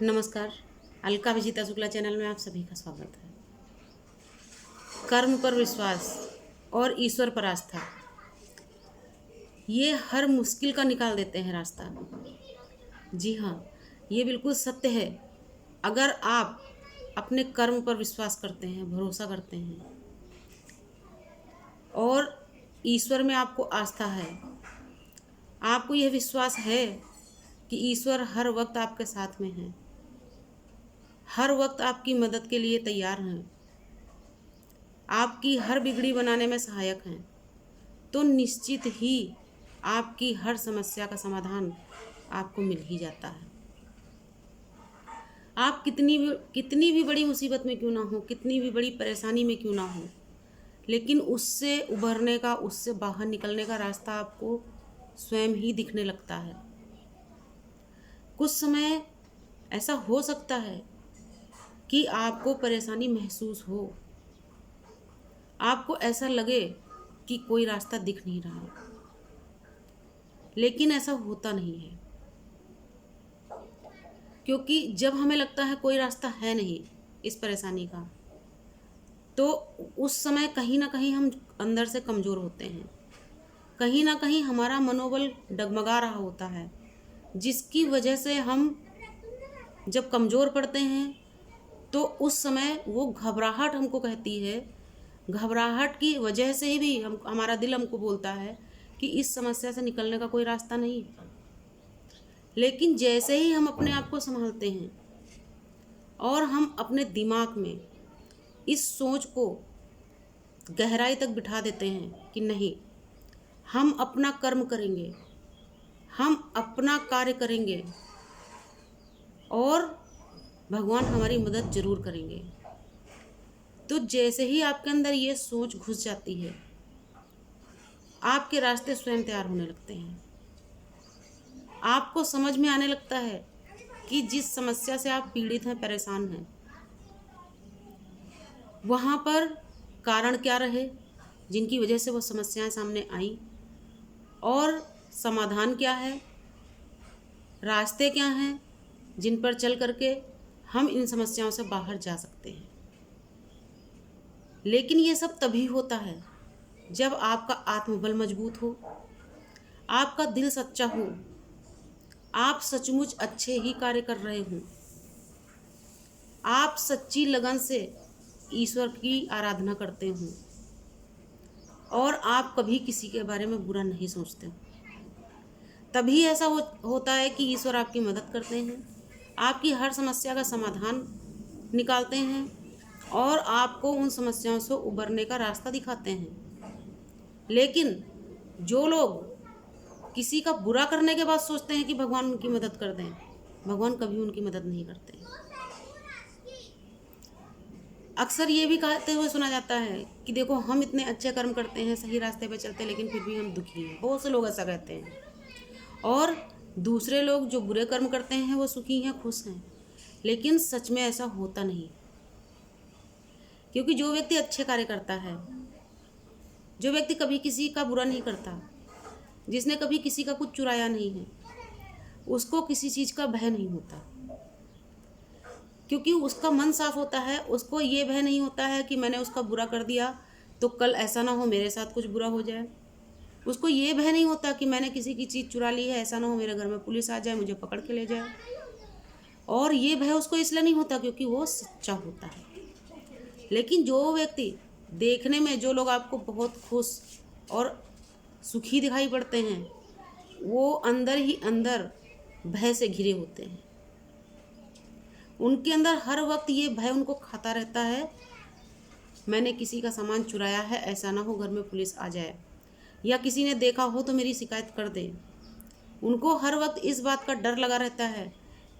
नमस्कार। अलका विजिता शुक्ला चैनल में आप सभी का स्वागत है। कर्म पर विश्वास और ईश्वर पर आस्था, ये हर मुश्किल का निकाल देते हैं रास्ता। जी हाँ, ये बिल्कुल सत्य है। अगर आप अपने कर्म पर विश्वास करते हैं, भरोसा करते हैं और ईश्वर में आपको आस्था है, आपको यह विश्वास है कि ईश्वर हर वक्त आपके साथ में है, हर वक्त आपकी मदद के लिए तैयार हैं, आपकी हर बिगड़ी बनाने में सहायक हैं, तो निश्चित ही आपकी हर समस्या का समाधान आपको मिल ही जाता है। आप कितनी भी बड़ी मुसीबत में क्यों ना हो, कितनी भी बड़ी परेशानी में क्यों ना हो, लेकिन उससे उभरने का, उससे बाहर निकलने का रास्ता आपको स्वयं ही दिखने लगता है। कुछ समय ऐसा हो सकता है कि आपको परेशानी महसूस हो, आपको ऐसा लगे कि कोई रास्ता दिख नहीं रहा, लेकिन ऐसा होता नहीं है। क्योंकि जब हमें लगता है कोई रास्ता है नहीं इस परेशानी का, तो उस समय कहीं ना कहीं हम अंदर से कमज़ोर होते हैं, कहीं ना कहीं हमारा मनोबल डगमगा रहा होता है, जिसकी वजह से हम जब कमज़ोर पड़ते हैं तो उस समय वो घबराहट हमको कहती है। घबराहट की वजह से ही भी हमारा दिल हमको बोलता है कि इस समस्या से निकलने का कोई रास्ता नहीं। लेकिन जैसे ही हम अपने आप को संभालते हैं और हम अपने दिमाग में इस सोच को गहराई तक बिठा देते हैं कि नहीं, हम अपना कर्म करेंगे, हम अपना कार्य करेंगे और भगवान हमारी मदद जरूर करेंगे, तो जैसे ही आपके अंदर ये सोच घुस जाती है, आपके रास्ते स्वयं तैयार होने लगते हैं। आपको समझ में आने लगता है कि जिस समस्या से आप पीड़ित हैं, परेशान हैं, वहाँ पर कारण क्या रहे जिनकी वजह से वो समस्याएं सामने आई, और समाधान क्या है, रास्ते क्या हैं जिन पर चल करके हम इन समस्याओं से बाहर जा सकते हैं। लेकिन ये सब तभी होता है जब आपका आत्मबल मजबूत हो, आपका दिल सच्चा हो, आप सचमुच अच्छे ही कार्य कर रहे हों, आप सच्ची लगन से ईश्वर की आराधना करते हों और आप कभी किसी के बारे में बुरा नहीं सोचते हो। तभी ऐसा होता है कि ईश्वर आपकी मदद करते हैं, आपकी हर समस्या का समाधान निकालते हैं और आपको उन समस्याओं से उबरने का रास्ता दिखाते हैं। लेकिन जो लोग किसी का बुरा करने के बाद सोचते हैं कि भगवान उनकी मदद कर दें, भगवान कभी उनकी मदद नहीं करते। अक्सर ये भी कहते हुए सुना जाता है कि देखो, हम इतने अच्छे कर्म करते हैं, सही रास्ते पे चलते हैं, लेकिन फिर भी हम दुखी हैं। बहुत से लोग ऐसा कहते हैं। और दूसरे लोग जो बुरे कर्म करते हैं वो सुखी हैं, खुश हैं, लेकिन सच में ऐसा होता नहीं। क्योंकि जो व्यक्ति अच्छे कार्य करता है, जो व्यक्ति कभी किसी का बुरा नहीं करता, जिसने कभी किसी का कुछ चुराया नहीं है, उसको किसी चीज़ का भय नहीं होता। क्योंकि उसका मन साफ होता है, उसको ये भय नहीं होता है कि मैंने उसका बुरा कर दिया तो कल ऐसा ना हो मेरे साथ कुछ बुरा हो जाए। उसको ये भय नहीं होता कि मैंने किसी की चीज़ चुरा ली है, ऐसा ना हो मेरे घर में पुलिस आ जाए, मुझे पकड़ के ले जाए। और ये भय उसको इसलिए नहीं होता क्योंकि वो सच्चा होता है। लेकिन जो व्यक्ति, देखने में जो लोग आपको बहुत खुश और सुखी दिखाई पड़ते हैं, वो अंदर ही अंदर भय से घिरे होते हैं। उनके अंदर हर वक्त ये भय उनको खाता रहता है, मैंने किसी का सामान चुराया है, ऐसा ना हो घर में पुलिस आ जाए, या किसी ने देखा हो तो मेरी शिकायत कर दे। उनको हर वक्त इस बात का डर लगा रहता है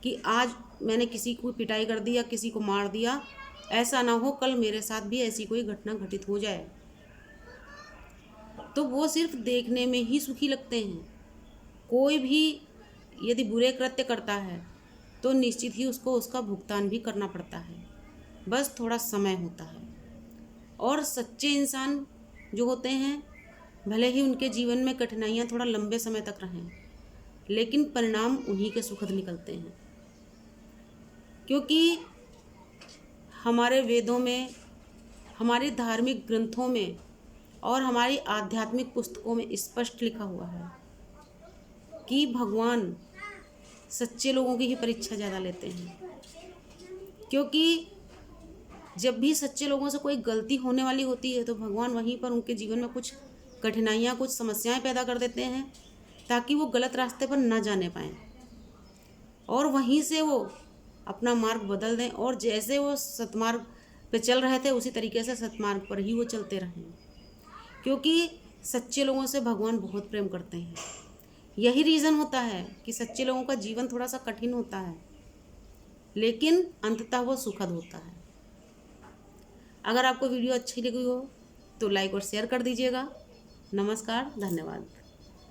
कि आज मैंने किसी को पिटाई कर दी या किसी को मार दिया, ऐसा ना हो कल मेरे साथ भी ऐसी कोई घटना घटित हो जाए। तो वो सिर्फ देखने में ही सुखी लगते हैं। कोई भी यदि बुरे कृत्य करता है तो निश्चित ही उसको उसका भुगतान भी करना पड़ता है, बस थोड़ा समय होता है। और सच्चे इंसान जो होते हैं, भले ही उनके जीवन में कठिनाइयाँ थोड़ा लंबे समय तक रहें, लेकिन परिणाम उन्हीं के सुखद निकलते हैं। क्योंकि हमारे वेदों में, हमारे धार्मिक ग्रंथों में और हमारी आध्यात्मिक पुस्तकों में स्पष्ट लिखा हुआ है कि भगवान सच्चे लोगों की ही परीक्षा ज़्यादा लेते हैं। क्योंकि जब भी सच्चे लोगों से कोई गलती होने वाली होती है तो भगवान वहीं पर उनके जीवन में कुछ कठिनाइयाँ, कुछ समस्याएं पैदा कर देते हैं ताकि वो गलत रास्ते पर ना जाने पाएँ और वहीं से वो अपना मार्ग बदल दें और जैसे वो सतमार्ग पे चल रहे थे उसी तरीके से सतमार्ग पर ही वो चलते रहें। क्योंकि सच्चे लोगों से भगवान बहुत प्रेम करते हैं। यही रीज़न होता है कि सच्चे लोगों का जीवन थोड़ा सा कठिन होता है लेकिन अंततः वो सुखद होता है। अगर आपको वीडियो अच्छी लगी हो तो लाइक और शेयर कर दीजिएगा। नमस्कार, धन्यवाद।